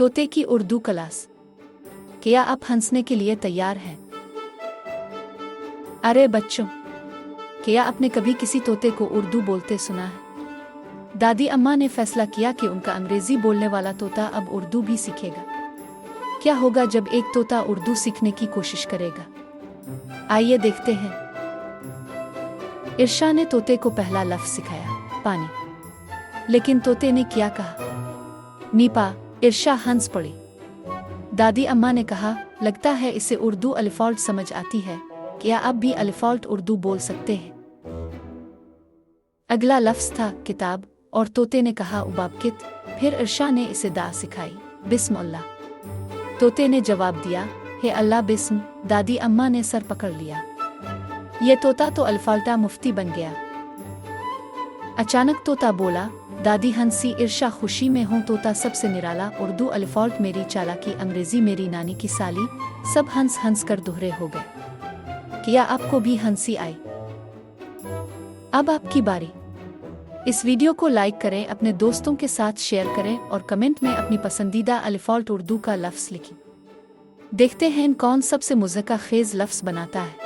तोते की उर्दू क्लास। क्या आप हंसने के लिए तैयार हैं? अरे बच्चों, क्या आपने कभी किसी तोते को उर्दू बोलते सुना है? दादी अम्मा ने फैसला किया कि उनका अंग्रेजी बोलने वाला तोता अब उर्दू भी सीखेगा। क्या होगा जब एक तोता उर्दू सीखने की कोशिश करेगा? आइए देखते हैं। इर्शा ने तोते को पहला लफ्ज़ सिखाया, पानी। लेकिन तोते ने क्या कहा? नीपा। इर्शा हंस पड़ी। दादी अम्मा ने कहा, लगता है इसे उर्दू अल्फ़ाल्ट समझ आती है। क्या आप भी अल्फ़ाल्ट उर्दू बोल सकते हैं? अगला लफ्ज़ था किताब, और तोते ने कहा उबाबकित। फिर इर्शा ने इसे दा सिखाई, बिस्मिल्लाह। तोते ने जवाब दिया, हे अल्लाह बिस्म। दादी अम्मा ने सर पकड़ लिया। ये तोता तो अल्फ़ाल्टा मुफ्ती बन गया। अचानक तोता बोला, दादी हंसी। इर्शा खुशी में हूँ। तोता सबसे निराला, उर्दू अल्फ़ाल्ट मेरी चालाकी, अंग्रेज़ी मेरी नानी की साली। सब हंस हंस कर दोहरे हो गए। क्या आपको भी हंसी आई? अब आपकी बारी। इस वीडियो को लाइक करें, अपने दोस्तों के साथ शेयर करें और कमेंट में अपनी पसंदीदा अल्फ़ाल्ट उर्दू का लफ्ज़ लिखें। देखते हैं कौन सबसे मुज़क्का खेज़ लफ्ज़ बनाता है।